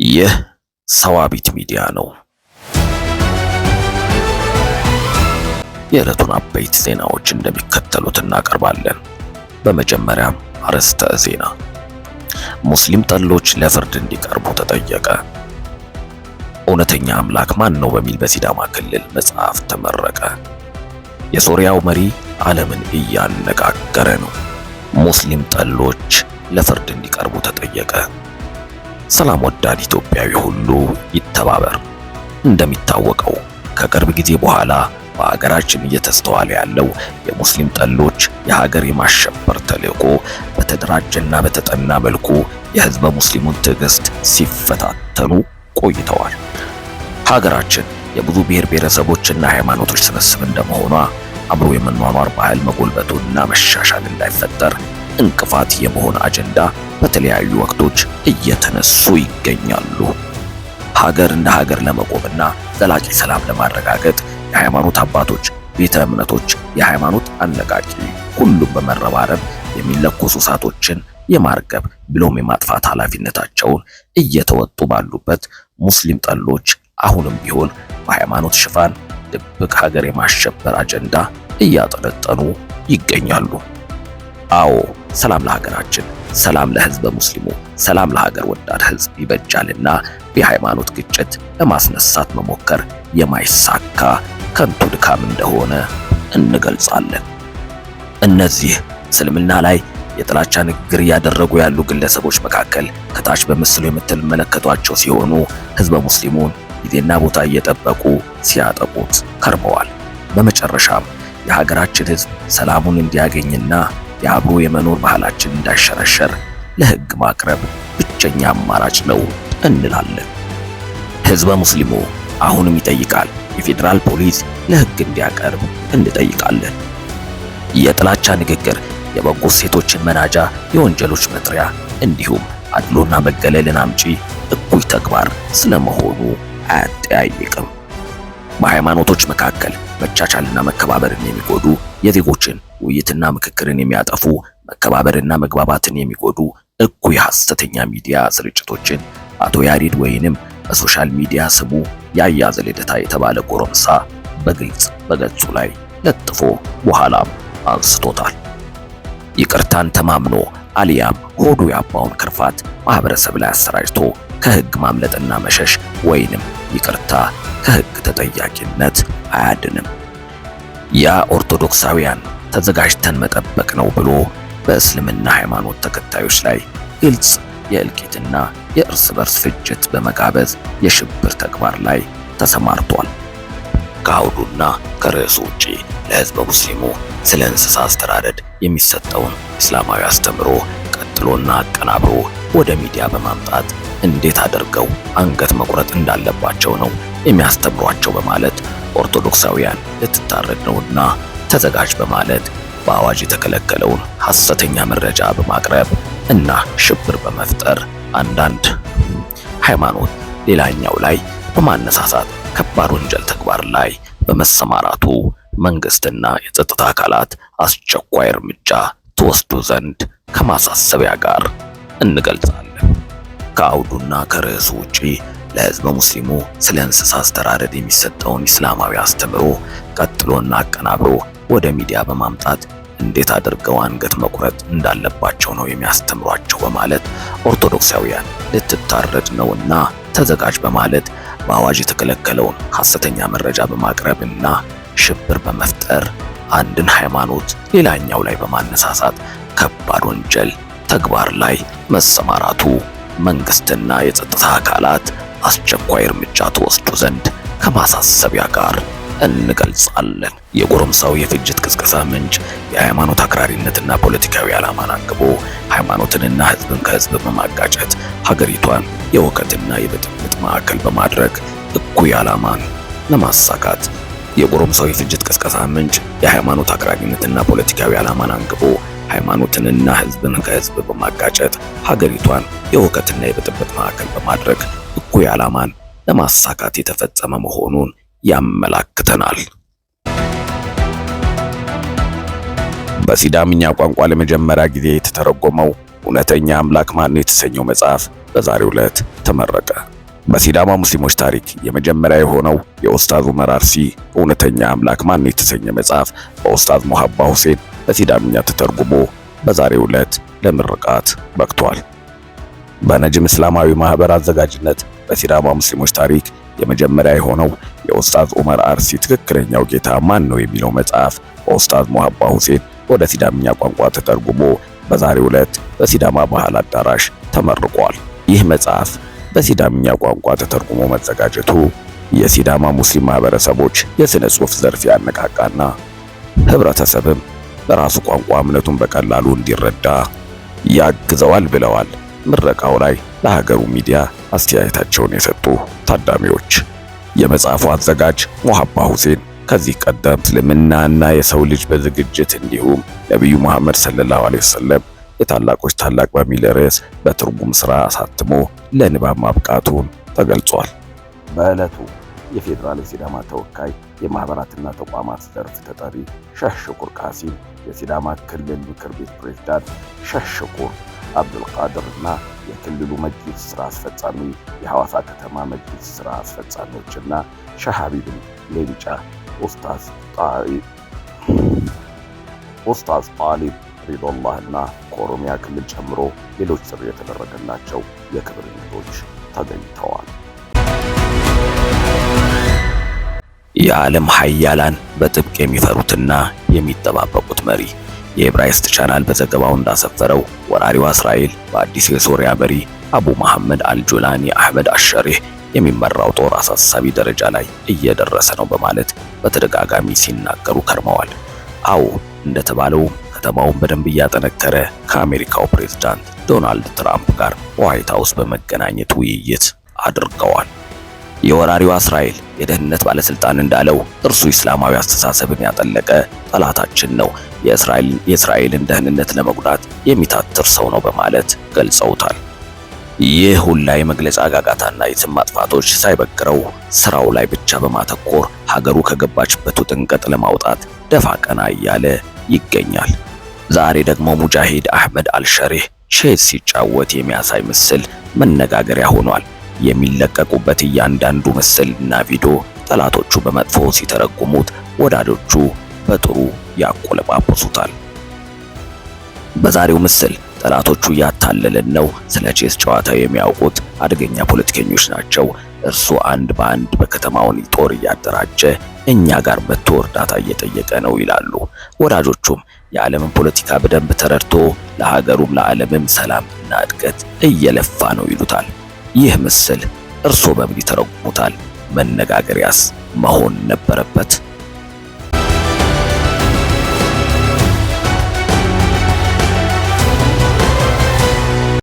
ይህ ሰዋቢት ሚዲያ ነው። የዕለቱን አበይት ዜናዎች እንደሚከተሉት እናቀርባለን። በመጀመሪያም አርዕስተ ዜና። ሙስሊም ጠሎች ለፍርድ እንዲቀርቡ ተጠየቀ። እውነተኛ አምላክ ማን ነው በሚል በሲዳማ ክልል መጽሐፍ ተመረቀ። የሶሪያው መሪ ዓለምን እያነጋገረ ነው። ሙስሊም ጠሎች ለፍርድ እንዲቀርቡ ተጠየቀ። ሰላም ወዳድ ኢትዮጵያዊ ሁሉ ይተባበር። እንደሚታወቀው ከቅርብ ጊዜ በኋላ በሀገራችን እየተስተዋለ ያለው የሙስሊም ጠሎች የሀገር የማሸበር ተልዕኮ በተደራጀና በተጠና መልኩ የህዝበ ሙስሊሙን ትዕግስት ሲፈታተኑ ቆይተዋል። ሀገራችን የብዙ ብሔር ብሔረሰቦችና ሃይማኖቶች ስብስብ እንደመሆኗ አብሮ የመኗኗር ባህል መጎልበቱና መሻሻል እንዳይፈጠር እንቅፋት የመሆን አጀንዳ በተለያዩ ወቅቶች እየተነሱ ይገኛሉ። ሀገር እንደ ሀገር ለመቆምና ዘላቂ ሰላም ለማረጋገጥ የሃይማኖት አባቶች፣ ቤተ እምነቶች፣ የሃይማኖት አነቃቂ ሁሉም በመረባረብ የሚለኮሱ እሳቶችን የማርገብ ብሎም የማጥፋት ኃላፊነታቸውን እየተወጡ ባሉበት ሙስሊም ጠሎች አሁንም ቢሆን በሃይማኖት ሽፋን ድብቅ ሀገር የማሸበር አጀንዳ እያጠነጠኑ ይገኛሉ። አዎ፣ ሰላም ለሀገራችን፣ ሰላም ለህዝበ ሙስሊሙ፣ ሰላም ለሀገር ወዳድ ህዝብ ይበጃልና የሃይማኖት ግጭት ለማስነሳት መሞከር የማይሳካ ከንቱ ድካም እንደሆነ እንገልጻለን። እነዚህ እስልምና ላይ የጥላቻ ንግግር እያደረጉ ያሉ ግለሰቦች መካከል ከታች በምስሉ የምትመለከቷቸው ሲሆኑ ህዝበ ሙስሊሙን ጊዜና ቦታ እየጠበቁ ሲያጠቁት ከርመዋል። በመጨረሻም የሀገራችን ህዝብ ሰላሙን እንዲያገኝና የአብሮ የመኖር ባህላችን እንዳይሸረሸር ለህግ ማቅረብ ብቸኛ አማራጭ ነው እንላለን። ህዝበ ሙስሊሙ አሁንም ይጠይቃል። የፌዴራል ፖሊስ ለህግ እንዲያቀርብ እንጠይቃለን። የጥላቻ ንግግር የበጎ ሴቶችን መናጃ፣ የወንጀሎች መጥሪያ እንዲሁም አድሎና መገለልን አምጪ እኩይ ተግባር ስለመሆኑ አያጠያይቅም። በሃይማኖቶች መካከል መቻቻልና መከባበርን የሚጎዱ የዜጎችን ውይይትና ምክክርን የሚያጠፉ መከባበርና መግባባትን የሚጎዱ እኩይ ሐሰተኛ ሚዲያ ስርጭቶችን አቶ ያሬድ ወይንም በሶሻል ሚዲያ ስሙ ያያዘ ልደታ የተባለ ጎረምሳ በግልጽ በገጹ ላይ ለጥፎ በኋላም አንስቶታል። ይቅርታን ተማምኖ አሊያም ሆዱ ያባውን ክርፋት ማህበረሰብ ላይ አሰራጭቶ ከህግ ማምለጥና መሸሽ ወይንም ይቅርታ ከህግ ተጠያቂነት አያድንም። ያ ኦርቶዶክሳውያን ተዘጋጅተን መጠበቅ ነው ብሎ በእስልምና ሃይማኖት ተከታዮች ላይ ግልጽ የእልቂትና የእርስ በርስ ፍጅት በመጋበዝ የሽብር ተግባር ላይ ተሰማርቷል። ከአውዱና ከርዕሱ ውጪ ለህዝበ ሙስሊሙ ስለ እንስሳ አስተዳደድ የሚሰጠውን እስላማዊ አስተምሮ ቀጥሎና አቀናብሮ ወደ ሚዲያ በማምጣት እንዴት አድርገው አንገት መቁረጥ እንዳለባቸው ነው የሚያስተምሯቸው በማለት ኦርቶዶክሳውያን ልትታረድ ነውና ተዘጋጅ በማለት በአዋጅ የተከለከለውን ሐሰተኛ መረጃ በማቅረብ እና ሽብር በመፍጠር አንዳንድ ሃይማኖት ሌላኛው ላይ በማነሳሳት ከባድ ወንጀል ተግባር ላይ በመሰማራቱ መንግስትና የጸጥታ አካላት አስቸኳይ እርምጃ ተወስዱ ዘንድ ከማሳሰቢያ ጋር እንገልጻለን። ከአውዱና ከርዕሱ ውጪ ለህዝበ ሙስሊሙ ስለ እንስሳ አስተዳደር የሚሰጠውን እስላማዊ አስተምሮ ቀጥሎና አቀናብሮ ወደ ሚዲያ በማምጣት እንዴት አድርገው አንገት መቁረጥ እንዳለባቸው ነው የሚያስተምሯቸው በማለት ኦርቶዶክሳውያን ልትታረድ ነውና ተዘጋጅ በማለት በአዋጅ የተከለከለውን ሐሰተኛ መረጃ በማቅረብና ሽብር በመፍጠር አንድን ሃይማኖት ሌላኛው ላይ በማነሳሳት ከባድ ወንጀል ተግባር ላይ መሰማራቱ መንግስትና የጸጥታ አካላት አስቸኳይ እርምጃ ተወስዱ ዘንድ ከማሳሰቢያ ጋር እንገልጻለን። የጎረምሳው የፍጅት ቅስቀሳ ምንጭ የሃይማኖት አክራሪነትና ፖለቲካዊ ዓላማን አንግቦ ሃይማኖትንና ህዝብን ከህዝብ በማጋጨት ሀገሪቷን የውከትና የብጥብጥ ማዕከል በማድረግ እኩይ ዓላማን ለማሳካት የጎረምሳው የፍጅት ቅስቀሳ ምንጭ የሃይማኖት አክራሪነትና ፖለቲካዊ ዓላማን አንግቦ ሃይማኖትንና ህዝብን ከህዝብ በማጋጨት ሀገሪቷን የውከትና የብጥብጥ ማዕከል በማድረግ እኩይ ዓላማን ለማሳካት የተፈጸመ መሆኑን ያመላክተናል። በሲዳምኛ ቋንቋ ለመጀመሪያ ጊዜ የተተረጎመው እውነተኛ አምላክ ማን ነው የተሰኘው መጽሐፍ በዛሬው ዕለት ተመረቀ። በሲዳማ ሙስሊሞች ታሪክ የመጀመሪያ የሆነው የኡስታዝ ዑመር አርሲ እውነተኛ አምላክ ማን ነው የተሰኘ መጽሐፍ በኡስታዝ ሙሀባ ሁሴን በሲዳምኛ ተተርጉሞ በዛሬው ዕለት ለምርቃት በቅቷል። በነጅም እስላማዊ ማህበር አዘጋጅነት በሲዳማ ሙስሊሞች ታሪክ የመጀመሪያ የሆነው የኡስታዝ ዑመር አርሲ ትክክለኛው ጌታ ማን ነው የሚለው መጽሐፍ በኡስታዝ ሙሀባ ሁሴን ወደ ሲዳምኛ ቋንቋ ተተርጉሞ በዛሬው ዕለት በሲዳማ ባህል አዳራሽ ተመርቋል። ይህ መጽሐፍ በሲዳምኛ ቋንቋ ተተርጉሞ መዘጋጀቱ የሲዳማ ሙስሊም ማህበረሰቦች የሥነ ጽሑፍ ዘርፍ ያነቃቃና ህብረተሰብም በራሱ ቋንቋ እምነቱን በቀላሉ እንዲረዳ ያግዘዋል ብለዋል ምረቃው ላይ ለሀገሩ ሚዲያ አስተያየታቸውን የሰጡ ታዳሚዎች። የመጽሐፉ አዘጋጅ ሙሀባ ሁሴን ከዚህ ቀደም እስልምናና የሰው ልጅ በዝግጅት እንዲሁም ነቢዩ መሐመድ ሰለላሁ ዐለይሂ ወሰለም የታላቆች ታላቅ በሚል ርዕስ በትርጉም ሥራ አሳትሞ ለንባብ ማብቃቱን ተገልጿል። በዕለቱ የፌዴራል የሲዳማ ተወካይ የማህበራትና ተቋማት ዘርፍ ተጠሪ ሼህ ሽኩር ካሲም፣ የሲዳማ ክልል ምክር ቤት ፕሬዝዳንት ሼህ ሽኩር አብዱልቃድርና የክልሉ መጅሊስ ሥራ አስፈጻሚ፣ የሐዋሳ ከተማ መጅሊስ ሥራ አስፈጻሚዎችና ሼህ ሀቢብ ሌንጫ፣ ኡስታዝ ጣሊብ ሪዶላህና ከኦሮሚያ ክልል ጨምሮ ሌሎች ጥሪ የተደረገላቸው የክብር እንግዶች ተገኝተዋል። የዓለም ሀያላን በጥብቅ የሚፈሩትና የሚጠባበቁት መሪ። የዕብራይስጥ ቻናል በዘገባው እንዳሰፈረው ወራሪዋ እስራኤል በአዲሱ የሶሪያ መሪ አቡ መሐመድ አልጆላኒ አህመድ አሸሪህ የሚመራው ጦር አሳሳቢ ደረጃ ላይ እየደረሰ ነው በማለት በተደጋጋሚ ሲናገሩ ከርመዋል። አዎ እንደተባለው ከተማውን በደንብ እያጠነከረ ከአሜሪካው ፕሬዝዳንት ዶናልድ ትራምፕ ጋር ዋይት ሃውስ በመገናኘት ውይይት አድርገዋል። የወራሪዋ እስራኤል የደህንነት ባለስልጣን እንዳለው እርሱ እስላማዊ አስተሳሰብን ያጠለቀ ጠላታችን ነው፣ የእስራኤልን ደህንነት ለመጉዳት የሚታትር ሰው ነው በማለት ገልጸውታል። ይህ ሁላ የመግለጫ ጋጋታና የስም ማጥፋቶች ሳይበግረው ስራው ላይ ብቻ በማተኮር ሀገሩ ከገባችበት ውጥንቀጥ ለማውጣት ደፋ ቀና እያለ ይገኛል። ዛሬ ደግሞ ሙጃሂድ አህመድ አልሸሪህ ቼዝ ሲጫወት የሚያሳይ ምስል መነጋገሪያ ሆኗል። የሚለቀቁበት እያንዳንዱ ምስል እና ቪዲዮ ጠላቶቹ በመጥፎ ሲተረጉሙት፣ ወዳጆቹ በጥሩ ያቆለጳጵሱታል። በዛሬው ምስል ጠላቶቹ እያታለለን ነው፣ ስለ ቼዝ ጨዋታው የሚያውቁት አደገኛ ፖለቲከኞች ናቸው፣ እርሱ አንድ በአንድ በከተማውን ጦር እያደራጀ እኛ ጋር መጥቶ እርዳታ እየጠየቀ ነው ይላሉ። ወዳጆቹም የዓለምን ፖለቲካ በደንብ ተረድቶ ለሀገሩም ለዓለምም ሰላምና እድገት እየለፋ ነው ይሉታል። ይህ ምስል እርሶ በምን ይተረጉሙታል? መነጋገሪያስ መሆን ነበረበት?